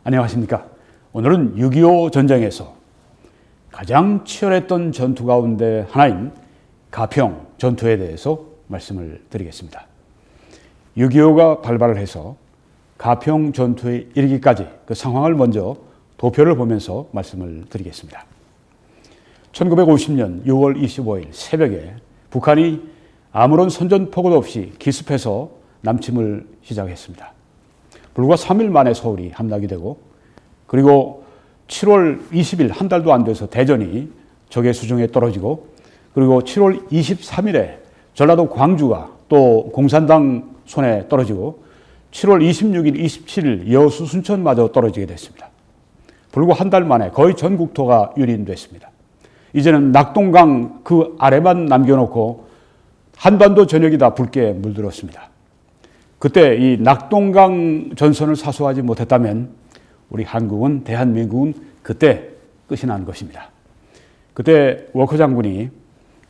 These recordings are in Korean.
안녕하십니까. 오늘은 6.25 전쟁에서 가장 치열했던 전투 가운데 하나인 가평 전투에 대해서 말씀을 드리겠습니다. 6.25가 발발을 해서 가평 전투에 이르기까지 그 상황을 먼저 도표를 보면서 말씀을 드리겠습니다. 1950년 6월 25일 새벽에 북한이 아무런 선전포고도 없이 기습해서 남침을 시작했습니다. 불과 3일 만에 서울이 함락이 되고, 그리고 7월 20일 한 달도 안 돼서 대전이 적의 수중에 떨어지고, 그리고 7월 23일에 전라도 광주가 또 공산당 손에 떨어지고, 7월 26일, 27일 여수 순천마저 떨어지게 됐습니다. 불과 한 달 만에 거의 전 국토가 유린됐습니다. 이제는 낙동강 그 아래만 남겨놓고 한반도 전역이 다 붉게 물들었습니다. 그때 이 낙동강 전선을 사수하지 못했다면 우리 한국은, 대한민국은 그때 끝이 난 것입니다. 그때 워커 장군이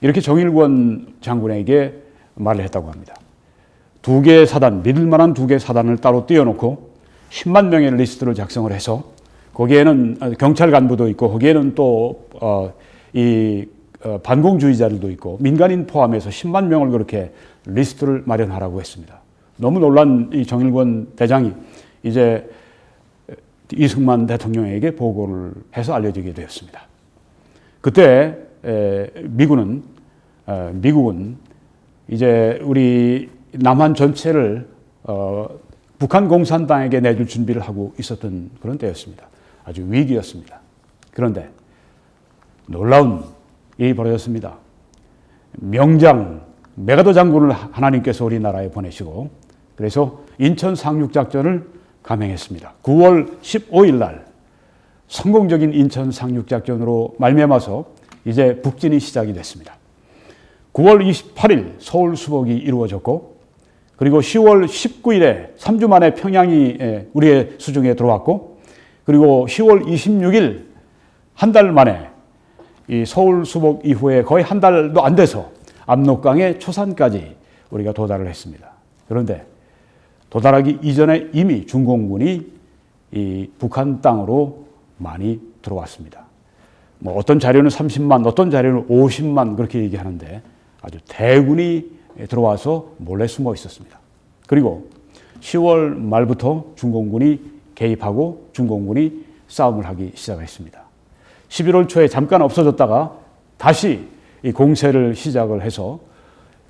이렇게 정일권 장군에게 말을 했다고 합니다. 두 개의 사단, 믿을 만한 두 개의 사단을 따로 띄워놓고 10만 명의 리스트를 작성을 해서 거기에는 경찰 간부도 있고, 거기에는 또 반공주의자들도 있고, 민간인 포함해서 10만 명을 그렇게 리스트를 마련하라고 했습니다. 너무 놀란 이 정일권 대장이 이제 이승만 대통령에게 보고를 해서 알려지게 되었습니다. 그때 미국은 이제 우리 남한 전체를 북한 공산당에게 내줄 준비를 하고 있었던 그런 때였습니다. 아주 위기였습니다. 그런데 놀라운 일이 벌어졌습니다. 명장 메가더 장군을 하나님께서 우리나라에 보내시고, 그래서 인천 상륙작전을 감행했습니다. 9월 15일 날 성공적인 인천 상륙작전으로 말미암아서 이제 북진이 시작이 됐습니다. 9월 28일 서울 수복이 이루어졌고, 그리고 10월 19일에 3주 만에 평양이 우리의 수중에 들어왔고, 그리고 10월 26일 한 달 만에 이 서울 수복 이후에 거의 한 달도 안 돼서 압록강의 초산까지 우리가 도달을 했습니다. 그런데 도달하기 이전에 이미 중공군이 이 북한 땅으로 많이 들어왔습니다. 뭐 어떤 자료는 30만, 어떤 자료는 50만 그렇게 얘기하는데 아주 대군이 들어와서 몰래 숨어 있었습니다. 그리고 10월 말부터 중공군이 개입하고 중공군이 싸움을 하기 시작했습니다. 11월 초에 잠깐 없어졌다가 다시 이 공세를 시작을 해서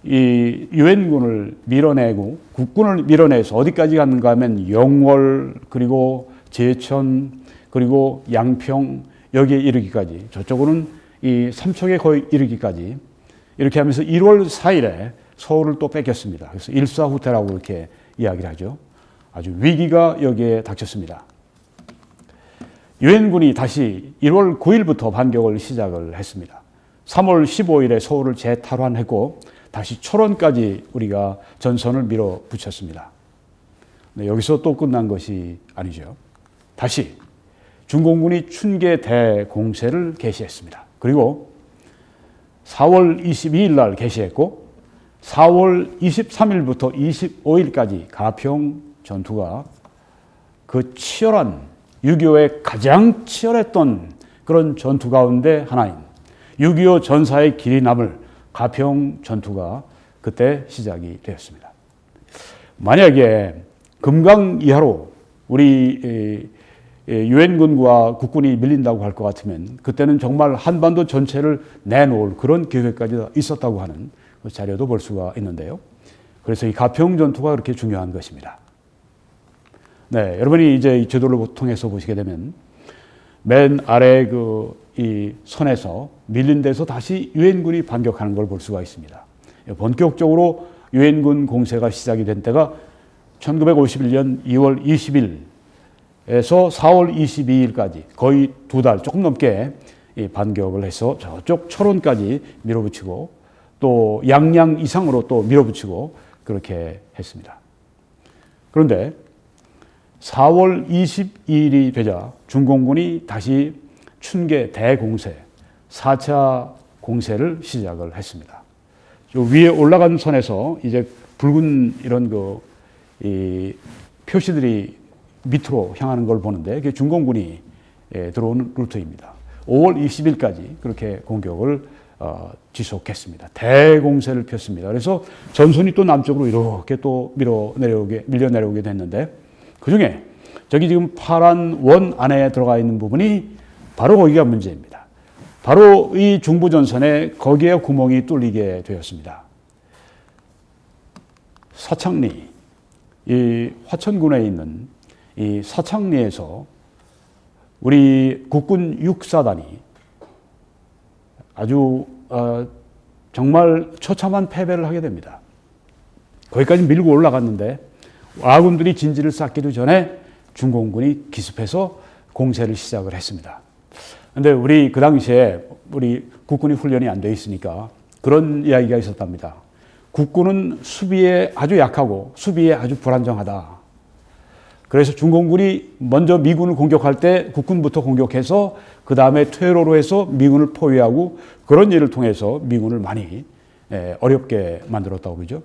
이 유엔군을 밀어내고 국군을 밀어내서 어디까지 갔는가 하면 영월, 그리고 제천, 그리고 양평 여기에 이르기까지, 저쪽으로는 이 삼척에 거의 이르기까지, 이렇게 하면서 1월 4일에 서울을 또 뺏겼습니다. 그래서 일사후퇴라고 이렇게 이야기를 하죠. 아주 위기가 여기에 닥쳤습니다. 유엔군이 다시 1월 9일부터 반격을 시작을 했습니다. 3월 15일에 서울을 재탈환했고 다시 철원까지 우리가 전선을 밀어붙였습니다. 네, 여기서 또 끝난 것이 아니죠. 다시 중공군이 춘계 대공세를 개시했습니다. 그리고 4월 22일 날 개시했고 4월 23일부터 25일까지 가평 전투가 그 치열한 6.25의 가장 치열했던 그런 전투 가운데 하나인 6.25 전사의 길이 남을 가평 전투가 그때 시작이 되었습니다. 만약에 금강 이하로 우리 유엔군과 국군이 밀린다고 할 것 같으면 그때는 정말 한반도 전체를 내놓을 그런 계획까지 있었다고 하는 그 자료도 볼 수가 있는데요. 그래서 이 가평 전투가 그렇게 중요한 것입니다. 네, 여러분이 이제 이 지도를 통해서 보시게 되면 맨 아래 이 선에서 밀린 데서 다시 유엔군이 반격하는 걸 볼 수가 있습니다. 본격적으로 유엔군 공세가 시작이 된 때가 1951년 2월 20일에서 4월 22일까지 거의 두 달 조금 넘게 반격을 해서 저쪽 철원까지 밀어붙이고 또 양양 이상으로 또 밀어붙이고 그렇게 했습니다. 그런데 4월 22일이 되자 중공군이 다시 춘계 대공세, 4차 공세를 시작을 했습니다. 위에 올라간 선에서 이제 붉은 이런 이 표시들이 밑으로 향하는 걸 보는데 그게 중공군이 들어오는 루트입니다. 5월 20일까지 그렇게 공격을 지속했습니다. 대공세를 폈습니다. 그래서 전선이 또 남쪽으로 이렇게 또 밀려 내려오게 됐는데 그 중에 저기 지금 파란 원 안에 들어가 있는 부분이 바로 거기가 문제입니다. 바로 이 중부전선에 거기에 구멍이 뚫리게 되었습니다. 사창리, 이 화천군에 있는 이 사창리에서 우리 국군 육사단이 아주 정말 처참한 패배를 하게 됩니다. 거기까지 밀고 올라갔는데 아군들이 진지를 쌓기도 전에 중공군이 기습해서 공세를 시작을 했습니다. 그런데 우리 그 당시에 우리 국군이 훈련이 안 돼 있으니까 그런 이야기가 있었답니다. 국군은 수비에 아주 약하고 수비에 아주 불안정하다. 그래서 중공군이 먼저 미군을 공격할 때 국군부터 공격해서 그 다음에 퇴로로 해서 미군을 포위하고 그런 일을 통해서 미군을 많이 어렵게 만들었다고 그러죠.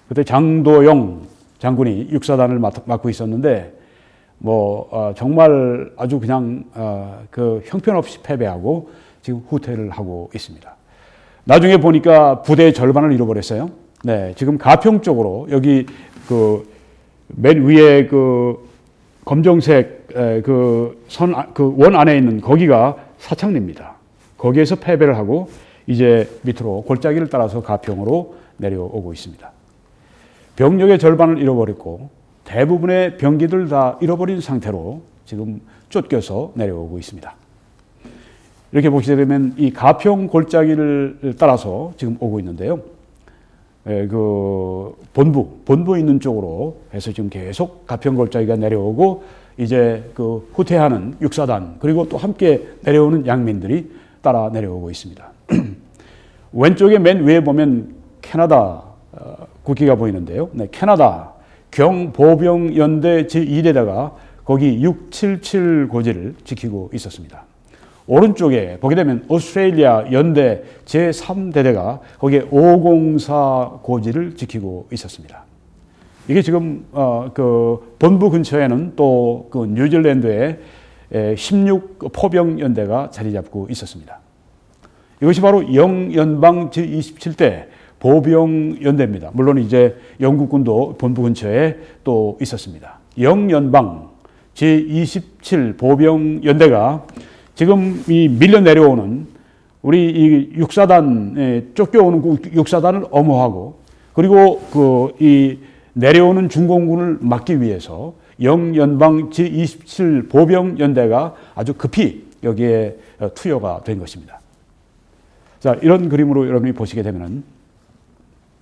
그때 장도영 장군이 육사단을 맡고 있었는데 정말 아주 그냥 그 형편없이 패배하고 지금 후퇴를 하고 있습니다. 나중에 보니까 부대의 절반을 잃어버렸어요. 네, 지금 가평 쪽으로 여기 그 맨 위에 그 검정색 그 원 안에 있는 거기가 사창리입니다. 거기에서 패배를 하고 이제 밑으로 골짜기를 따라서 가평으로 내려오고 있습니다. 병력의 절반을 잃어버렸고 대부분의 병기들 다 잃어버린 상태로 지금 쫓겨서 내려오고 있습니다. 이렇게 보시게 되면 이 가평 골짜기를 따라서 지금 오고 있는데요. 그 본부 있는 쪽으로 해서 지금 계속 가평 골짜기가 내려오고 이제 그 후퇴하는 육사단 그리고 또 함께 내려오는 양민들이 따라 내려오고 있습니다. 왼쪽에 맨 위에 보면 캐나다 국기가 보이는데요. 네, 캐나다 경보병연대 제2대대가 거기 677 고지를 지키고 있었습니다. 오른쪽에 보게 되면 오스트레일리아 연대 제3대대가 거기에 504 고지를 지키고 있었습니다. 이게 지금 그 본부 근처에는 또 그 뉴질랜드의 16 포병연대가 자리 잡고 있었습니다. 이것이 바로 영연방 제27대 보병연대입니다. 물론 이제 영국군도 본부 근처에 또 있었습니다. 영연방 제27 보병연대가 지금 이 밀려 내려오는 우리 이 육사단 쫓겨오는 육사단을 엄호하고 그리고 그 이 내려오는 중공군을 막기 위해서 영연방 제27 보병연대가 아주 급히 여기에 투여가 된 것입니다. 자, 이런 그림으로 여러분이 보시게 되면은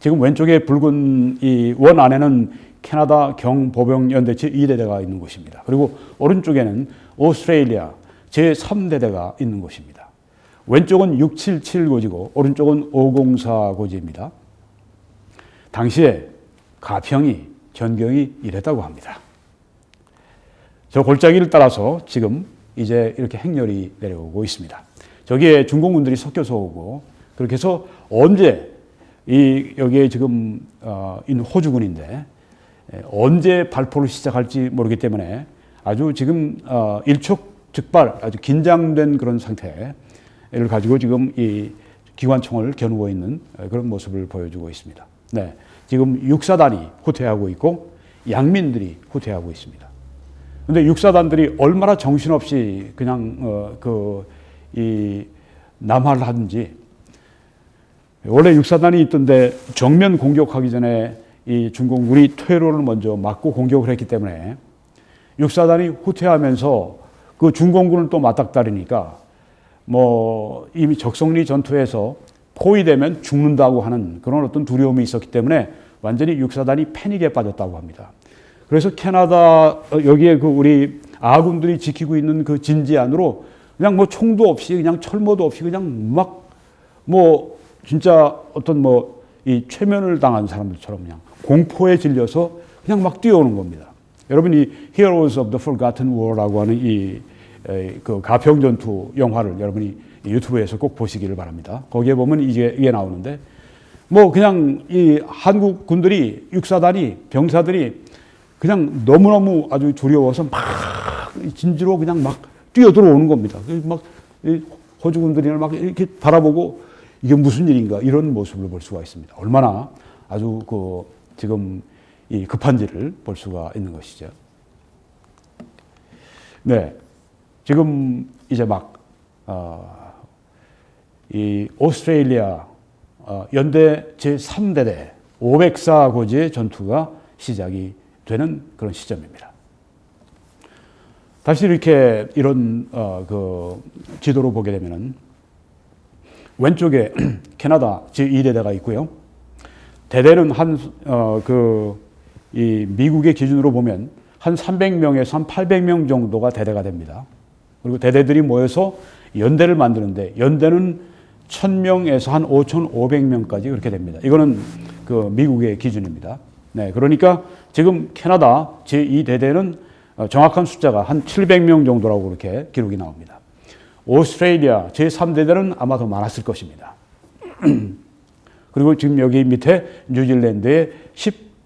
지금 왼쪽에 붉은 이 원 안에는 캐나다 경보병연대 제2대대가 있는 곳입니다. 그리고 오른쪽에는 오스트레일리아 제3대대가 있는 곳입니다. 왼쪽은 677 고지고 오른쪽은 504 고지입니다. 당시에 가평이 전경이 이랬다고 합니다. 저 골짜기를 따라서 지금 이제 이렇게 행렬이 내려오고 있습니다. 저기에 중공군들이 섞여서 오고 그렇게 해서 언제 여기에 지금 있는 호주군인데 언제 발포를 시작할지 모르기 때문에 아주 지금 일촉즉발 아주 긴장된 그런 상태를 가지고 지금 이 기관총을 겨누고 있는 그런 모습을 보여주고 있습니다. 네, 지금 육사단이 후퇴하고 있고 양민들이 후퇴하고 있습니다. 그런데 육사단들이 얼마나 정신없이 그냥 남하를 하든지 원래 육사단이 있던데 정면 공격하기 전에 이 중공군이 퇴로를 먼저 막고 공격을 했기 때문에 육사단이 후퇴하면서 그 중공군을 또 맞닥뜨리니까 이미 적성리 전투에서 포위되면 죽는다고 하는 그런 어떤 두려움이 있었기 때문에 완전히 육사단이 패닉에 빠졌다고 합니다. 그래서 캐나다 여기에 그 우리 아군들이 지키고 있는 그 진지 안으로 그냥 총도 없이 그냥 철모도 없이 그냥 막 진짜 어떤 이 최면을 당한 사람들처럼 그냥 공포에 질려서 그냥 막 뛰어오는 겁니다. 여러분이 Heroes of the Forgotten War라고 하는 그 가평 전투 영화를 여러분이 유튜브에서 꼭 보시기를 바랍니다. 거기에 보면 이게 나오는데 그냥 이 한국 군들이 육사단이 병사들이 그냥 너무너무 아주 두려워서 막 진지로 그냥 막 뛰어들어오는 겁니다. 막 호주군들이 막 이렇게 바라보고 이게 무슨 일인가 이런 모습을 볼 수가 있습니다. 얼마나 아주 지금 이 급한지를 볼 수가 있는 것이죠. 네, 지금 이제 이 오스트레일리아 연대 제3대대 504 고지의 전투가 시작이 되는 그런 시점입니다. 다시 이렇게 이런 지도로 보게 되면은 왼쪽에 캐나다 제2대대가 있고요. 대대는 이 미국의 기준으로 보면 한 300명에서 한 800명 정도가 대대가 됩니다. 그리고 대대들이 모여서 연대를 만드는데 연대는 1000명에서 한 5500명까지 그렇게 됩니다. 이거는 미국의 기준입니다. 네, 그러니까 지금 캐나다 제2대대는 정확한 숫자가 한 700명 정도라고 그렇게 기록이 나옵니다. 오스트레일리아 제3대대는 아마 더 많았을 것입니다. 그리고 지금 여기 밑에 뉴질랜드의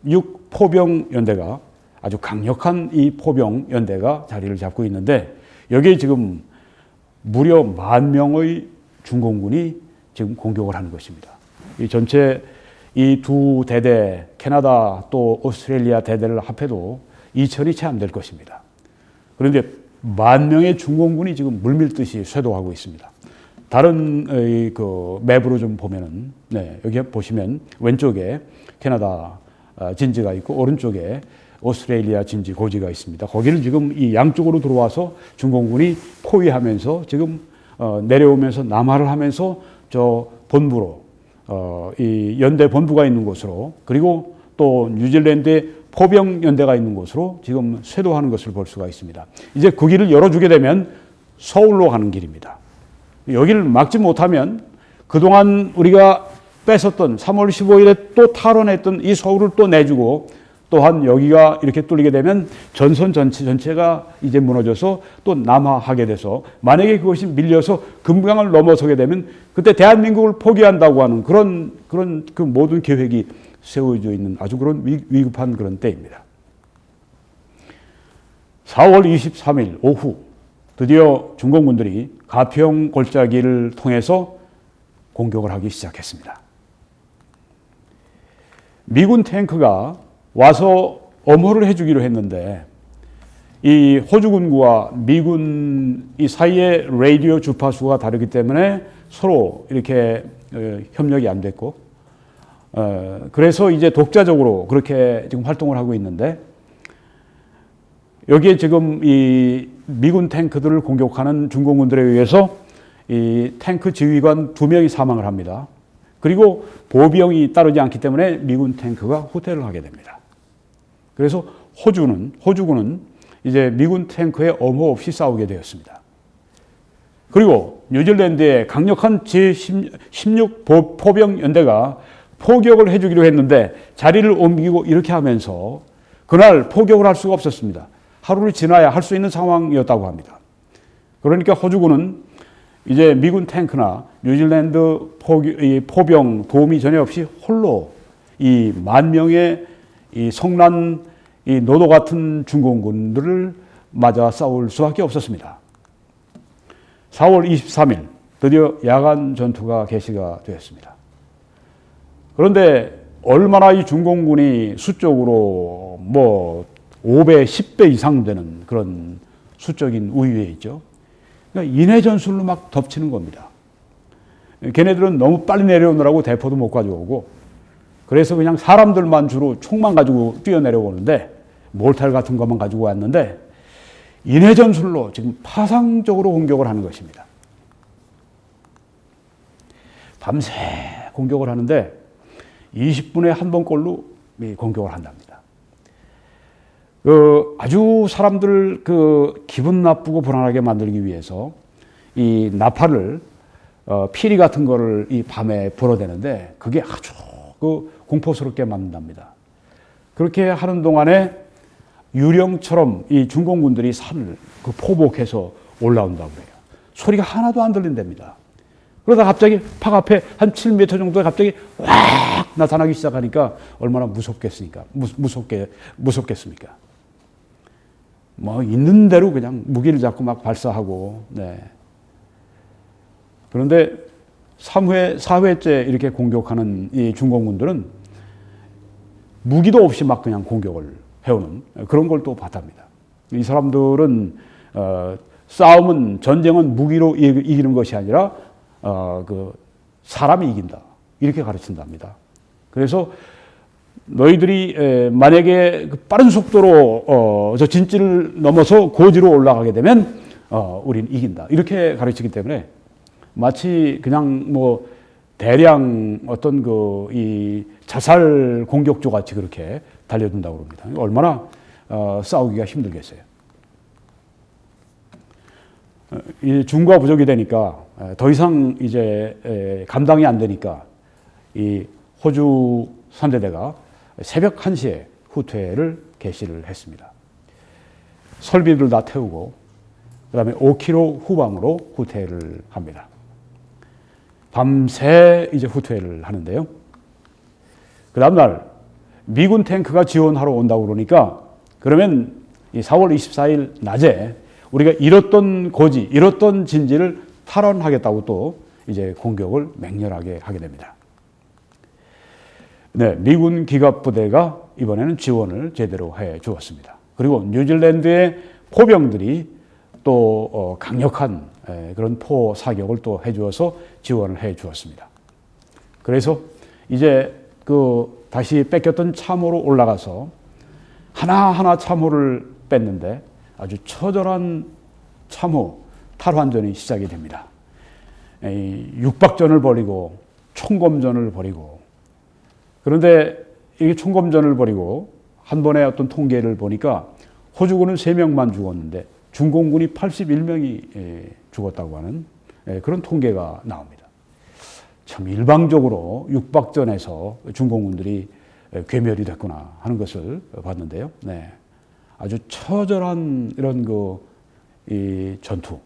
16포병연대가 아주 강력한 이 포병연대가 자리를 잡고 있는데 여기에 지금 무려 10,000명의 중공군이 지금 공격을 하는 것입니다. 이 전체 이 두 대대, 캐나다 또 오스트레일리아 대대를 합해도 2,000이 채 안 될 것입니다. 그런데 10,000명의 중공군이 지금 물밀듯이 쇄도하고 있습니다. 다른 맵으로 좀 보면은, 네, 여기 보시면 왼쪽에 캐나다 진지가 있고 오른쪽에 오스트레일리아 진지 고지가 있습니다. 거기를 지금 이 양쪽으로 들어와서 중공군이 포위하면서 지금 내려오면서 남하를 하면서 저 본부로 이 연대 본부가 있는 곳으로 그리고 또 뉴질랜드의 포병 연대가 있는 곳으로 지금 쇄도하는 것을 볼 수가 있습니다. 이제 그 길을 열어주게 되면 서울로 가는 길입니다. 여기를 막지 못하면 그동안 우리가 뺏었던 3월 15일에 또 탈환했던 이 서울을 또 내주고 또한 여기가 이렇게 뚫리게 되면 전선 전체가 이제 무너져서 또 남하하게 돼서 만약에 그것이 밀려서 금강을 넘어서게 되면 그때 대한민국을 포기한다고 하는 그런 그 모든 계획이 세워져 있는 아주 그런 위급한 그런 때입니다. 4월 23일 오후 드디어 중공군들이 가평 골짜기를 통해서 공격을 하기 시작했습니다. 미군 탱크가 와서 엄호를 해주기로 했는데 이 호주군과 미군 이 사이의 라디오 주파수가 다르기 때문에 서로 이렇게 협력이 안 됐고 그래서 이제 독자적으로 그렇게 지금 활동을 하고 있는데 여기에 지금 이 미군 탱크들을 공격하는 중공군들에 의해서 이 탱크 지휘관 2명이 사망을 합니다. 그리고 보병이 따르지 않기 때문에 미군 탱크가 후퇴를 하게 됩니다. 그래서 호주군은 이제 미군 탱크에 엄호 없이 싸우게 되었습니다. 그리고 뉴질랜드의 강력한 제16 포병 연대가 포격을 해주기로 했는데 자리를 옮기고 이렇게 하면서 그날 포격을 할 수가 없었습니다. 하루를 지나야 할 수 있는 상황이었다고 합니다. 그러니까 호주군은 이제 미군 탱크나 뉴질랜드 포병 도움이 전혀 없이 홀로 이 10,000명의 이 성난 이 노도 같은 중공군들을 맞아 싸울 수밖에 없었습니다. 4월 23일 드디어 야간 전투가 개시가 되었습니다. 그런데 얼마나 이 중공군이 수적으로 5배, 10배 이상 되는 그런 수적인 우위에 있죠. 그러니까 인해 전술로 막 덮치는 겁니다. 걔네들은 너무 빨리 내려오느라고 대포도 못 가져오고 그래서 그냥 사람들만 주로 총만 가지고 뛰어내려오는데 몰탈 같은 것만 가지고 왔는데 인해 전술로 지금 파상적으로 공격을 하는 것입니다. 밤새 공격을 하는데 20분에 한 번꼴로 공격을 한답니다. 아주 사람들 기분 나쁘고 불안하게 만들기 위해서 이 나팔을 피리 같은 거를 이 밤에 불어대는데 그게 아주 공포스럽게 만든답니다. 그렇게 하는 동안에 유령처럼 이 중공군들이 산을 포복해서 올라온다고 해요. 소리가 하나도 안 들린답니다. 그러다 갑자기 팍 앞에 한 7m 정도에 갑자기 확 나타나기 시작하니까 얼마나 무섭겠습니까? 뭐 있는 대로 그냥 무기를 잡고 막 발사하고, 네. 그런데 3회, 4회째 이렇게 공격하는 이 중공군들은 무기도 없이 막 그냥 공격을 해오는 그런 걸 또 봤답니다. 이 사람들은 싸움은, 전쟁은 무기로 이기는 것이 아니라 사람이 이긴다, 이렇게 가르친답니다. 그래서 너희들이 만약에 빠른 속도로 저 진지를 넘어서 고지로 올라가게 되면 우린 이긴다, 이렇게 가르치기 때문에 마치 그냥 뭐 대량 어떤 이 자살 공격조 같이 그렇게 달려든다고 합니다. 얼마나 싸우기가 힘들겠어요. 이 중과 부족이 되니까 더 이상 이제 감당이 안 되니까 이 호주 선대대가 새벽 1시에 후퇴를 개시를 했습니다. 설비들 다 태우고 그다음에 5km 후방으로 후퇴를 합니다. 밤새 이제 후퇴를 하는데요. 그 다음날 미군 탱크가 지원하러 온다고 그러니까 그러면 이 4월 24일 낮에 우리가 잃었던 고지, 잃었던 진지를 탈환하겠다고 또 이제 공격을 맹렬하게 하게 됩니다. 네, 미군 기갑부대가 이번에는 지원을 제대로 해 주었습니다. 그리고 뉴질랜드의 포병들이 또 강력한 그런 포 사격을 또 해 주어서 지원을 해 주었습니다. 그래서 이제 다시 뺏겼던 참호로 올라가서 하나하나 참호를 뺐는데 아주 처절한 참호 탈환전이 시작이 됩니다. 육박전을 벌이고 총검전을 벌이고, 그런데 이게 총검전을 벌이고 한 번에 어떤 통계를 보니까 호주군은 3명만 죽었는데 중공군이 81명이 죽었다고 하는 그런 통계가 나옵니다. 참 일방적으로 육박전에서 중공군들이 괴멸이 됐구나 하는 것을 봤는데요. 네. 아주 처절한 이런 이 전투.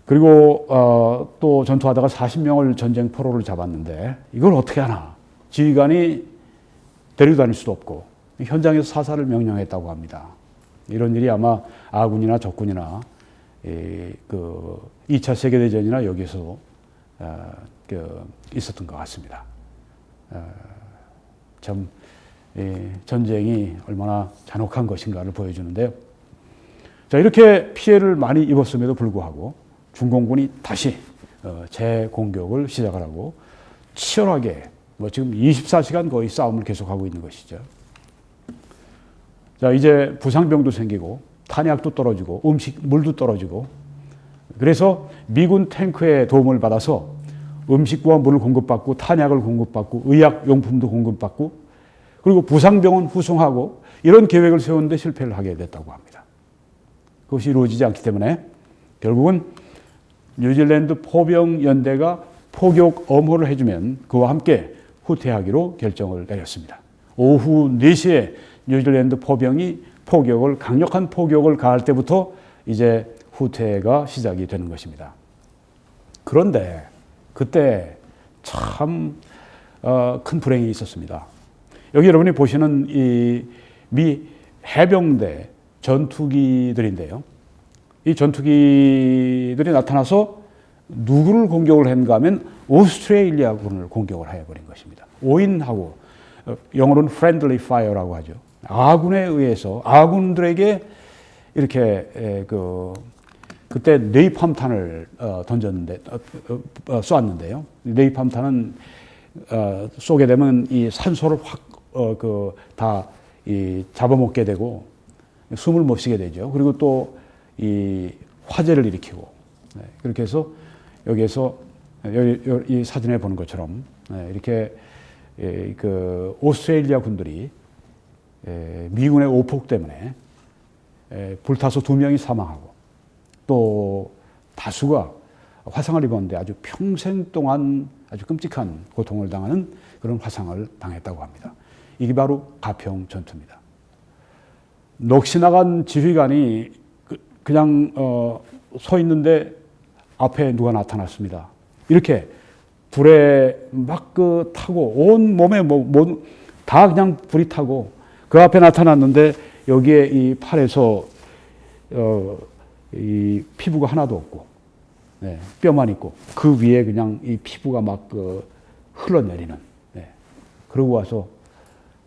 그리고 또 전투하다가 40명을 전쟁 포로를 잡았는데 이걸 어떻게 하나. 지휘관이 데리고 다닐 수도 없고 현장에서 사살을 명령했다고 합니다. 이런 일이 아마 아군이나 적군이나 2차 세계대전이나 여기서 있었던 것 같습니다. 참 전쟁이 얼마나 잔혹한 것인가를 보여주는데요. 자, 이렇게 피해를 많이 입었음에도 불구하고 중공군이 다시 재공격을 시작을 하고 치열하게 지금 24시간 거의 싸움을 계속하고 있는 것이죠. 자, 이제 부상병도 생기고 탄약도 떨어지고 물도 떨어지고, 그래서 미군 탱크의 도움을 받아서 음식과 물을 공급받고 탄약을 공급받고 의약용품도 공급받고 그리고 부상병원 후송하고 이런 계획을 세우는데 실패를 하게 됐다고 합니다. 그것이 이루어지지 않기 때문에 결국은 뉴질랜드 포병연대가 포격 엄호를 해주면 그와 함께 후퇴하기로 결정을 내렸습니다. 오후 4시에 뉴질랜드 포병이 강력한 포격을 가할 때부터 이제 후퇴가 시작이 되는 것입니다. 그런데 그때 참 큰 불행이 있었습니다. 여기 여러분이 보시는 이 미 해병대 전투기들인데요. 이 전투기들이 나타나서 누구를 공격을 했는가 하면 오스트레일리아군을 공격을 해버린 것입니다. 오인하고 영어로는 friendly fire라고 하죠. 아군에 의해서 아군들에게 이렇게 그때 네이팜탄을 쏘았는데요. 네이팜탄은 쏘게 되면 이 산소를 확 잡아먹게 되고 숨을 못 쉬게 되죠. 그리고 또 이 화재를 일으키고, 그렇게 해서 여기에서 이 사진에 보는 것처럼 이렇게 오스트레일리아 군들이 미군의 오폭 때문에 불타서 2명이 사망하고 또 다수가 화상을 입었는데 아주 평생 동안 아주 끔찍한 고통을 당하는 그런 화상을 당했다고 합니다. 이게 바로 가평 전투입니다. 넋이 나간 지휘관이 그냥 서 있는데 앞에 누가 나타났습니다. 이렇게 불에 막 타고 온 몸에 다 그냥 불이 타고 그 앞에 나타났는데 여기에 이 팔에서 이 피부가 하나도 없고 뼈만 있고 그 위에 그냥 이 피부가 막 흘러내리는. 그러고 와서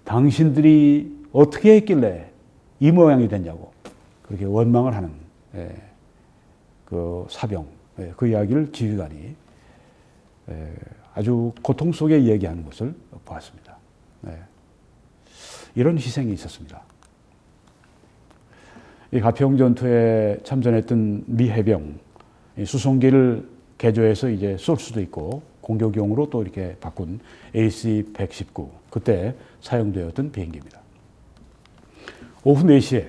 당신들이 어떻게 했길래 이 모양이 됐냐고 그렇게 원망을 하는 그 사병, 그 이야기를 지휘관이 아주 고통 속에 이야기하는 것을 보았습니다. 이런 희생이 있었습니다. 이 가평 전투에 참전했던 미 해병, 수송기를 개조해서 이제 쏠 수도 있고 공격용으로 또 이렇게 바꾼 AC-119, 그때 사용되었던 비행기입니다. 오후 4시에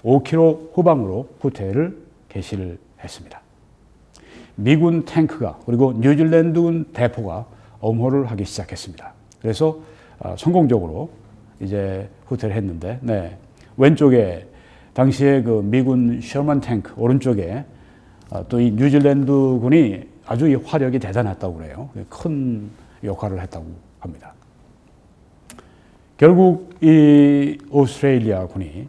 5km 후방으로 후퇴를 개시를 했습니다. 미군 탱크가 그리고 뉴질랜드군 대포가 엄호를 하기 시작했습니다. 그래서 성공적으로 이제 후퇴를 했는데, 왼쪽에 당시에 그 미군 셔먼 탱크, 오른쪽에 또 이 뉴질랜드군이 아주 이 화력이 대단했다고 그래요. 큰 역할을 했다고 합니다. 결국 이 오스트레일리아 군이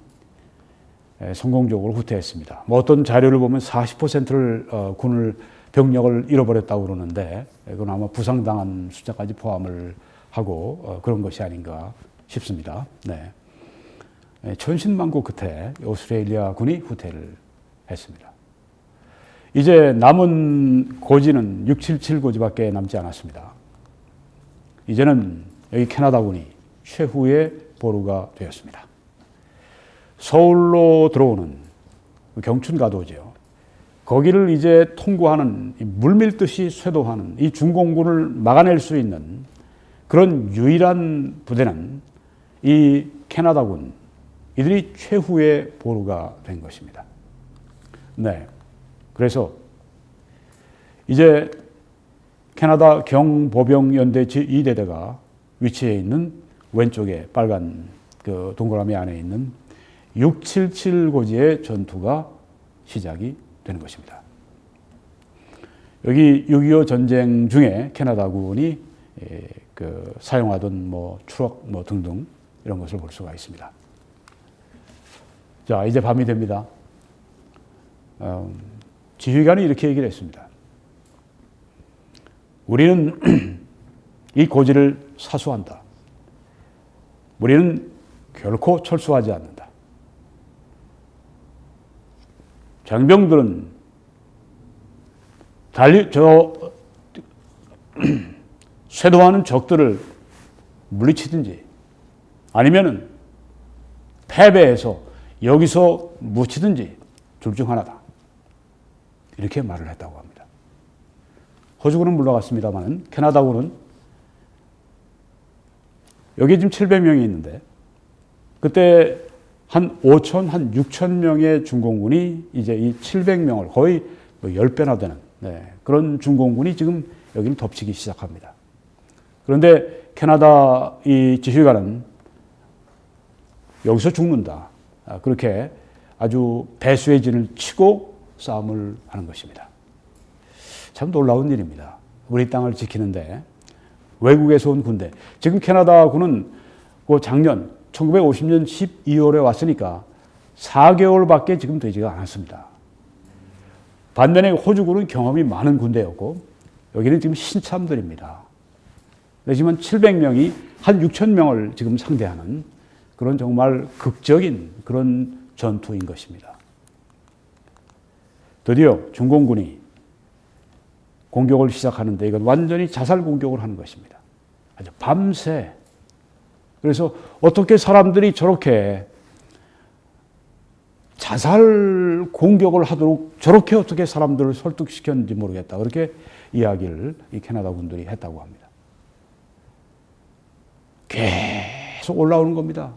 성공적으로 후퇴했습니다. 어떤 자료를 보면 40%를 군을 병력을 잃어버렸다고 그러는데 그건 아마 부상당한 숫자까지 포함을 하고 그런 것이 아닌가 싶습니다. 천신만고 끝에 오스트레일리아 군이 후퇴를 했습니다. 이제 남은 고지는 677 고지밖에 남지 않았습니다. 이제는 여기 캐나다군이 최후의 보루가 되었습니다. 서울로 들어오는 경춘가도죠. 거기를 이제 통과하는 물밀듯이 쇄도하는 이 중공군을 막아낼 수 있는 그런 유일한 부대는 이 캐나다군, 이들이 최후의 보루가 된 것입니다. 그래서 이제 캐나다 경보병연대 제2대대가 위치해 있는 왼쪽에 빨간 그 동그라미 안에 있는 677 고지의 전투가 시작이 되는 것입니다. 여기 6.25 전쟁 중에 캐나다군이 그 사용하던 추락 등등 이런 것을 볼 수가 있습니다. 자, 이제 밤이 됩니다. 지휘관이 이렇게 얘기를 했습니다. 우리는 이 고지를 사수한다. 우리는 결코 철수하지 않는다. 장병들은 쇄도하는 적들을 물리치든지 아니면은 패배해서 여기서 묻히든지 둘 중 하나다. 이렇게 말을 했다고 합니다. 호주군은 물러갔습니다만 캐나다군은 여기 지금 700명이 있는데 그때 한 5천, 한 6천 명의 중공군이 이제 이 700명을 거의 10배나 되는 그런 중공군이 지금 여기를 덮치기 시작합니다. 그런데 캐나다 이 지휘관은 여기서 죽는다. 그렇게 아주 배수의 진을 치고 싸움을 하는 것입니다. 참 놀라운 일입니다. 우리 땅을 지키는데 외국에서 온 군대. 지금 캐나다군은 그 작년 1950년 12월에 왔으니까 4개월밖에 지금 되지가 않았습니다. 반면에 호주군은 경험이 많은 군대였고 여기는 지금 신참들입니다. 하지만 700명이 한 6천 명을 지금 상대하는 그런 정말 극적인 그런 전투인 것입니다. 드디어 중공군이 공격을 시작하는데 이건 완전히 자살 공격을 하는 것입니다. 아주 밤새. 그래서 어떻게 사람들이 저렇게 자살 공격을 하도록 저렇게 어떻게 사람들을 설득시켰는지 모르겠다. 그렇게 이야기를 이 캐나다 군들이 했다고 합니다. 계속 올라오는 겁니다.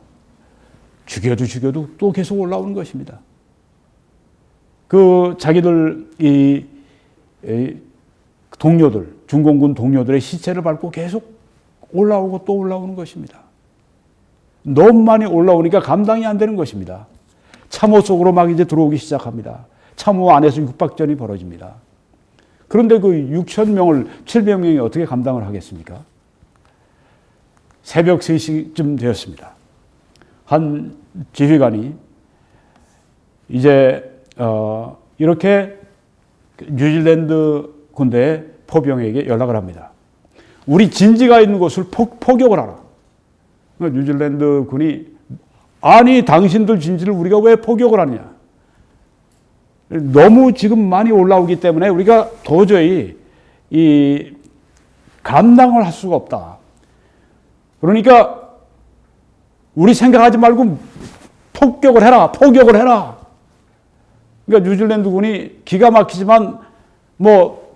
죽여도 또 계속 올라오는 것입니다. 그 자기들 이 동료들, 중공군 동료들의 시체를 밟고 계속 올라오고 또 올라오는 것입니다. 너무 많이 올라오니까 감당이 안 되는 것입니다. 참호 속으로 막 이제 들어오기 시작합니다. 참호 안에서 육박전이 벌어집니다. 그런데 그 6천 명을 700명이 어떻게 감당을 하겠습니까? 새벽 3시쯤 되었습니다. 한 지휘관이 이제 이렇게 뉴질랜드 군대의 포병에게 연락을 합니다. 우리 진지가 있는 곳을 포격을 하라. 뉴질랜드 군이 아니 당신들 진지를 우리가 왜 포격을 하느냐. 너무 지금 많이 올라오기 때문에 우리가 도저히 이 감당을 할 수가 없다. 그러니까 우리 생각하지 말고 포격을 해라. 포격을 해라. 그러니까 뉴질랜드 군이 기가 막히지만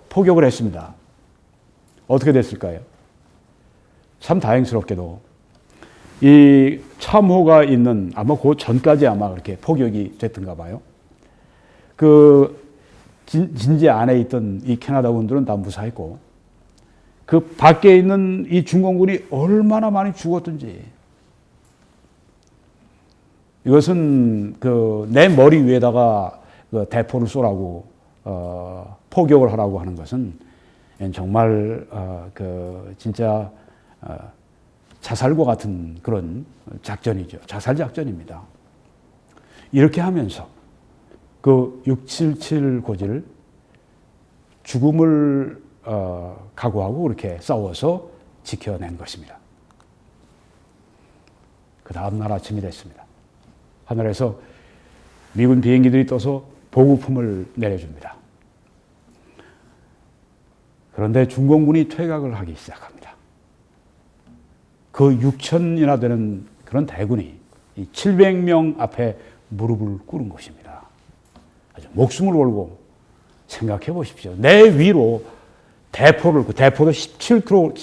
포격을 했습니다. 어떻게 됐을까요? 참 다행스럽게도 이 참호가 있는 아마 그 전까지 아마 그렇게 포격이 됐던가 봐요. 그 진지 안에 있던 이 캐나다 군들은 다 무사했고 그 밖에 있는 이 중공군이 얼마나 많이 죽었든지 이것은 그 내 머리 위에다가 그 대포를 쏘라고 포격을 하라고 하는 것은 정말 그 진짜 자살과 같은 그런 작전이죠. 자살 작전입니다. 이렇게 하면서 그 677 고지를 죽음을 각오하고 그렇게 싸워서 지켜낸 것입니다. 그 다음 날 아침이 됐습니다. 하늘에서 미군 비행기들이 떠서 보급품을 내려줍니다. 그런데 중공군이 퇴각을 하기 시작합니다. 그 6천이나 되는 그런 대군이 이 700명 앞에 무릎을 꿇은 것입니다. 아주 목숨을 걸고 생각해 보십시오. 내 위로 대포도 17kg,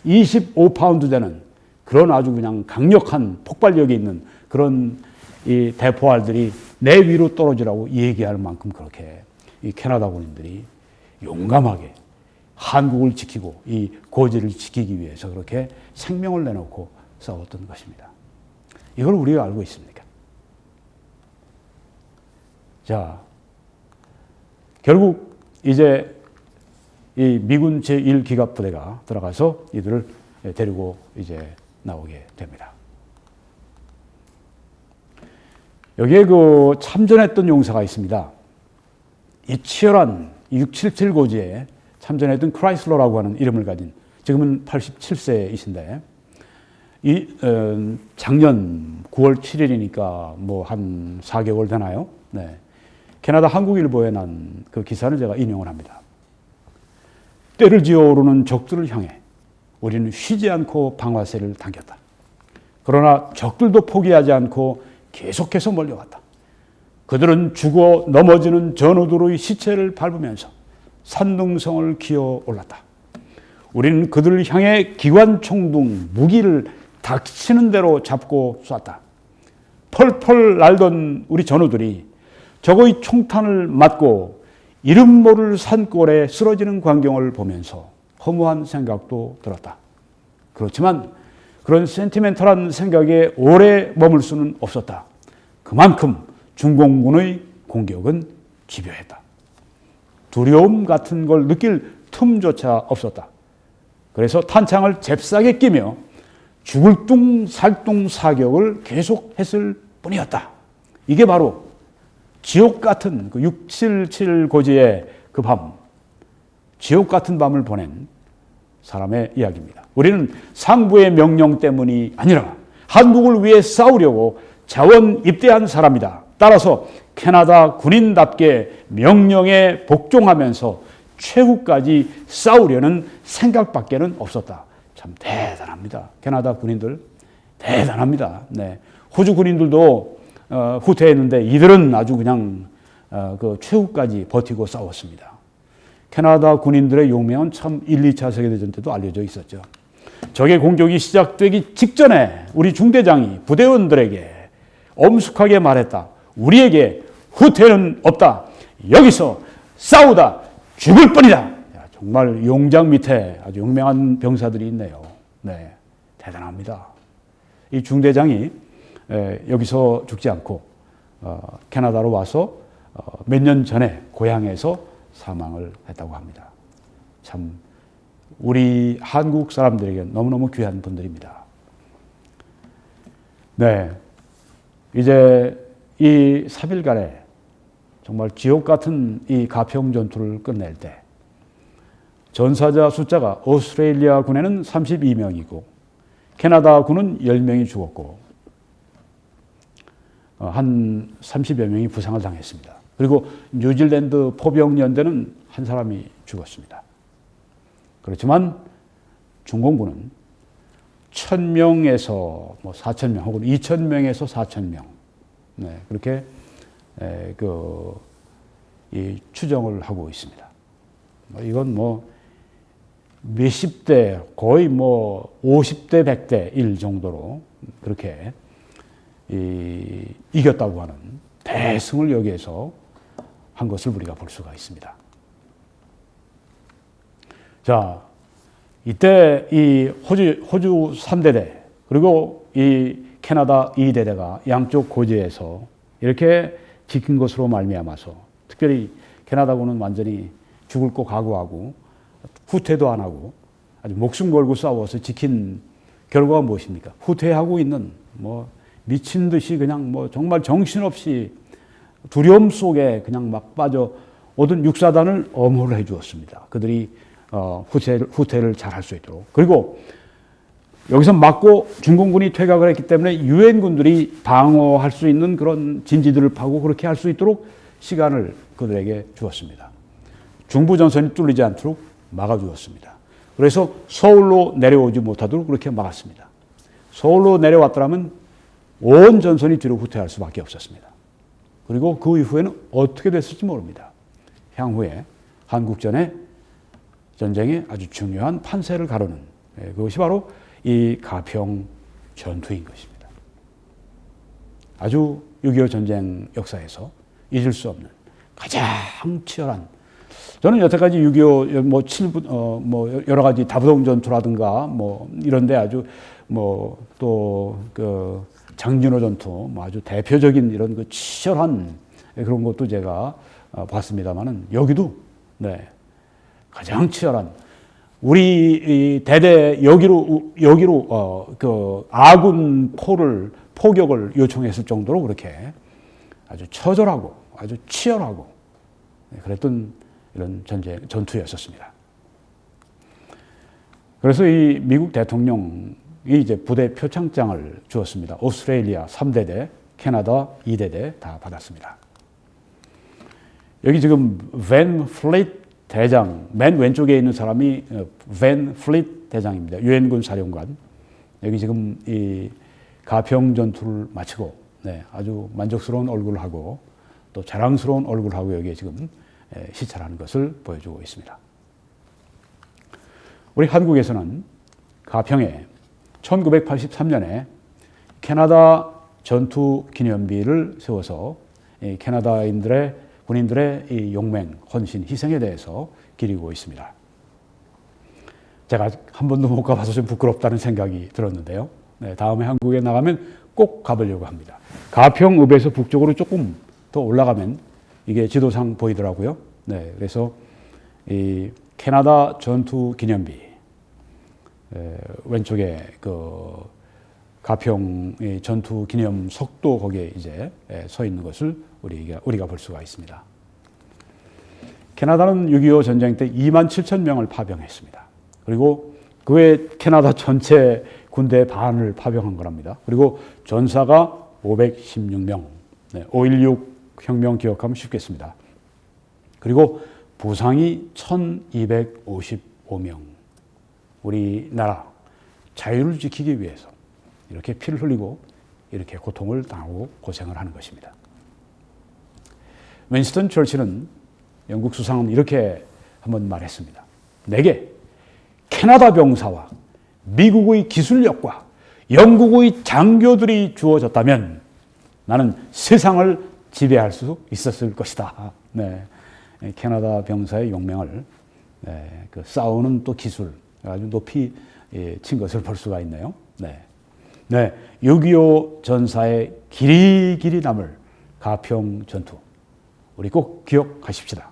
25파운드 되는 그런 아주 그냥 강력한 폭발력이 있는 그런 이 대포알들이 내 위로 떨어지라고 얘기할 만큼 그렇게 이 캐나다 군인들이 용감하게 한국을 지키고 이 고지를 지키기 위해서 그렇게 생명을 내놓고 싸웠던 것입니다. 이걸 우리가 알고 있습니까? 자, 결국 이제 이 미군 제1기갑부대가 들어가서 이들을 데리고 이제 나오게 됩니다. 여기에 그 참전했던 용사가 있습니다. 이 치열한 677 고지에 참전했던 크라이슬러라고 하는 이름을 가진 지금은 87세이신데 이 작년 9월 7일이니까 뭐 한 4개월 되나요? 네. 캐나다 한국일보에 난 그 기사를 제가 인용을 합니다. 때를 지어오르는 적들을 향해 우리는 쉬지 않고 방아쇠를 당겼다. 그러나 적들도 포기하지 않고 계속해서 몰려왔다. 그들은 죽어 넘어지는 전우들의 시체를 밟으면서 산둥성을 기어 올랐다. 우리는 그들을 향해 기관총 등 무기를 닥치는 대로 잡고 쐈다. 펄펄 날던 우리 전우들이 적의 총탄을 맞고 이름 모를 산골에 쓰러지는 광경을 보면서 허무한 생각도 들었다. 그렇지만 그런 센티멘털한 생각에 오래 머물 수는 없었다. 그만큼 중공군의 공격은 집요했다. 두려움 같은 걸 느낄 틈조차 없었다. 그래서 탄창을 잽싸게 끼며 죽을 둥 살둥 사격을 계속했을 뿐이었다. 이게 바로 지옥 같은 그 677 고지의 그 밤, 지옥 같은 밤을 보낸 사람의 이야기입니다. 우리는 상부의 명령 때문이 아니라 한국을 위해 싸우려고 자원 입대한 사람이다. 따라서 캐나다 군인답게 명령에 복종하면서 최후까지 싸우려는 생각밖에는 없었다. 참 대단합니다. 캐나다 군인들 대단합니다. 네. 호주 군인들도 후퇴했는데 이들은 아주 그냥 그 최후까지 버티고 싸웠습니다. 캐나다 군인들의 용맹은 참 1, 2차 세계대전 때도 알려져 있었죠. 적의 공격이 시작되기 직전에 우리 중대장이 부대원들에게 엄숙하게 말했다. 우리에게 후퇴는 없다. 여기서 싸우다 죽을 뿐이다. 정말 용장 밑에 아주 용맹한 병사들이 있네요. 네, 대단합니다. 이 중대장이 여기서 죽지 않고 캐나다로 와서 몇 년 전에 고향에서 사망을 했다고 합니다. 참 우리 한국 사람들에게 너무너무 귀한 분들입니다. 네, 이제 이 3일간의 정말 지옥 같은 이 가평 전투를 끝낼 때 전사자 숫자가 오스트레일리아 군에는 32명이고 캐나다 군은 10명이 죽었고 한 30여 명이 부상을 당했습니다. 그리고 뉴질랜드 포병연대는 한 사람이 죽었습니다. 그렇지만 중공군은 1000명에서 4000명 혹은 2000명에서 4000명 네, 그렇게 이 추정을 하고 있습니다. 이건 몇십 대 거의 50대 100대 1 정도로 그렇게 이겼다고 하는 대승을 여기에서 한 것을 우리가 볼 수가 있습니다. 자, 이때 이 호주 3대대 그리고 이 캐나다 2대대가 양쪽 고지에서 이렇게 지킨 것으로 말미암아서 특별히 캐나다군은 완전히 죽을 거 각오하고 후퇴도 안 하고 아주 목숨 걸고 싸워서 지킨 결과가 무엇입니까? 후퇴하고 있는 미친 듯이 그냥 정말 정신없이 두려움 속에 그냥 막 빠져 오던 육사단을 엄호를 해 주었습니다. 그들이 후퇴를 잘 할 수 있도록. 그리고 여기서 맞고 중공군이 퇴각을 했기 때문에 유엔군들이 방어할 수 있는 그런 진지들을 파고 그렇게 할 수 있도록 시간을 그들에게 주었습니다. 중부전선이 뚫리지 않도록 막아주었습니다. 그래서 서울로 내려오지 못하도록 그렇게 막았습니다. 서울로 내려왔더라면 온 전선이 뒤로 후퇴할 수밖에 없었습니다. 그리고 그 이후에는 어떻게 됐을지 모릅니다. 향후에 한국전의 전쟁에 아주 중요한 판세를 가르는 그것이 바로 이 가평 전투인 것입니다. 아주 6.25 전쟁 역사에서 잊을 수 없는 가장 치열한 저는 여태까지 6.25 여러 가지 다부동 전투라든가 이런데 아주 또 장진호 전투 아주 대표적인 이런 치열한 그런 것도 제가 봤습니다만은 여기도 네, 가장 치열한 우리 대대 여기로 아군 포격을 요청했을 정도로 그렇게 아주 처절하고 아주 치열하고 그랬던 이런 전투였었습니다. 그래서 이 미국 대통령이 이제 부대 표창장을 주었습니다. 오스트레일리아 3대대, 캐나다 2대대 다 받았습니다. 여기 지금 밴 플릿 대장, 맨 왼쪽에 있는 사람이 밴 플릿 대장입니다. 유엔군 사령관. 여기 지금 이 가평 전투를 마치고 아주 만족스러운 얼굴을 하고 또 자랑스러운 얼굴을 하고 여기에 지금 시찰하는 것을 보여주고 있습니다. 우리 한국에서는 가평에 1983년에 캐나다 전투 기념비를 세워서 군인들의 이 용맹, 헌신, 희생에 대해서 기리고 있습니다. 제가 한 번도 못 가봐서 좀 부끄럽다는 생각이 들었는데요. 다음에 한국에 나가면 꼭 가보려고 합니다. 가평읍에서 북쪽으로 조금 더 올라가면 이게 지도상 보이더라고요. 그래서 이 캐나다 전투 기념비 왼쪽에 가평 전투 기념 석도 거기에 이제 서 있는 것을 우리가 볼 수가 있습니다. 캐나다는 6.25 전쟁 때 27,000명을 파병했습니다. 그리고 그 외에 캐나다 전체 군대 반을 파병한 거랍니다. 그리고 전사가 516명, 5.16 혁명 기억하면 쉽겠습니다. 그리고 부상이 1255명. 우리나라 자유를 지키기 위해서 이렇게 피를 흘리고 이렇게 고통을 당하고 고생을 하는 것입니다. 윈스턴 처칠은 영국 수상은 이렇게 한번 말했습니다. 내게 캐나다 병사와 미국의 기술력과 영국의 장교들이 주어졌다면 나는 세상을 지배할 수 있었을 것이다. 캐나다 병사의 용맹을 싸우는 또 기술 아주 높이 친 것을 볼 수가 있네요. 6.25 전사의 길이 남을 가평 전투. 우리 꼭 기억하십시다.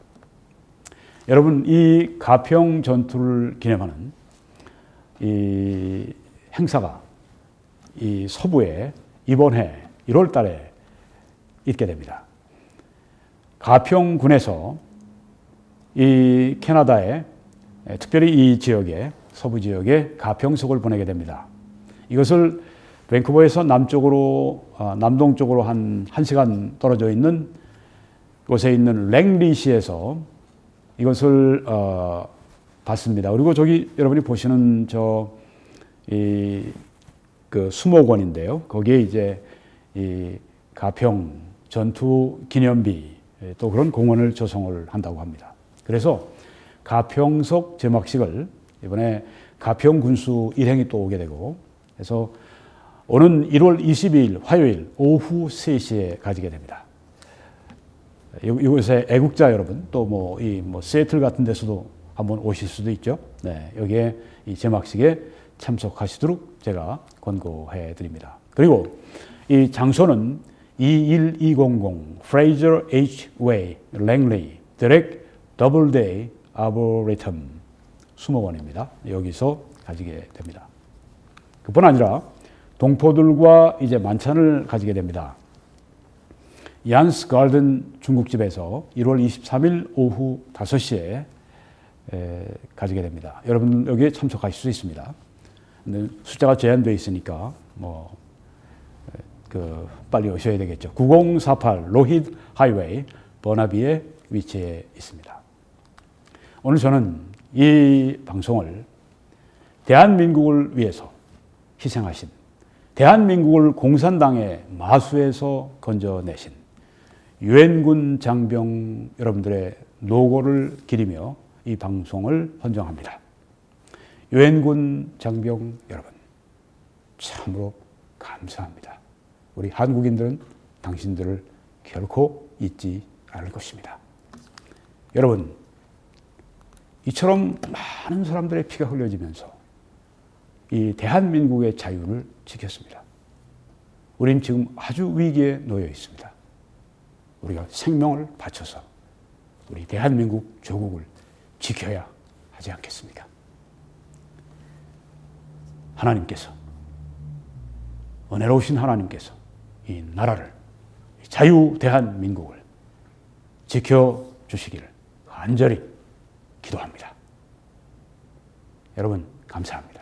여러분, 이 가평 전투를 기념하는 이 행사가 이 서부에 이번 해 1월 달에 있게 됩니다. 가평군에서 이 캐나다에 특별히 이 지역에 서부 지역에 가평석을 보내게 됩니다. 이것을 밴쿠버에서 남동쪽으로 한 1시간 떨어져 있는 곳에 있는 랭리시에서 이것을 봤습니다. 그리고 저기 여러분이 보시는 그 수목원인데요. 거기에 이제 이 가평 전투 기념비 또 그런 공원을 조성을 한다고 합니다. 그래서 가평석 제막식을 이번에 가평 군수 일행이 또 오게 되고, 그래서 오는 1월 22일 화요일 오후 3시에 가지게 됩니다. 이곳에 애국자 여러분, 또 시애틀 같은 데서도 한번 오실 수도 있죠. 네, 여기에 이 제막식에 참석하시도록 제가 권고해 드립니다. 그리고 이 장소는 21200 Fraser H. Way, 랭리, 디렉 더블데이 아보레텀 수목원입니다. 여기서 가지게 됩니다. 그뿐 아니라 동포들과 이제 만찬을 가지게 됩니다. 얀스 가든 중국집에서 1월 23일 오후 5시에 가지게 됩니다. 여러분 여기에 참석하실 수 있습니다. 근데 숫자가 제한되어 있으니까 빨리 오셔야 되겠죠. 9048 로히드 하이웨이 버나비에 위치해 있습니다. 오늘 저는 이 방송을 대한민국을 위해서 희생하신, 대한민국을 공산당의 마수에서 건져내신 유엔군 장병 여러분들의 노고를 기리며 이 방송을 헌정합니다. 유엔군 장병 여러분, 참으로 감사합니다. 우리 한국인들은 당신들을 결코 잊지 않을 것입니다. 여러분, 이처럼 많은 사람들의 피가 흘려지면서 이 대한민국의 자유를 지켰습니다. 우린 지금 아주 위기에 놓여 있습니다. 우리가 생명을 바쳐서 우리 대한민국 조국을 지켜야 하지 않겠습니까? 하나님께서, 은혜로우신 하나님께서 이 나라를, 자유 대한민국을 지켜주시기를 간절히 기도합니다. 여러분, 감사합니다.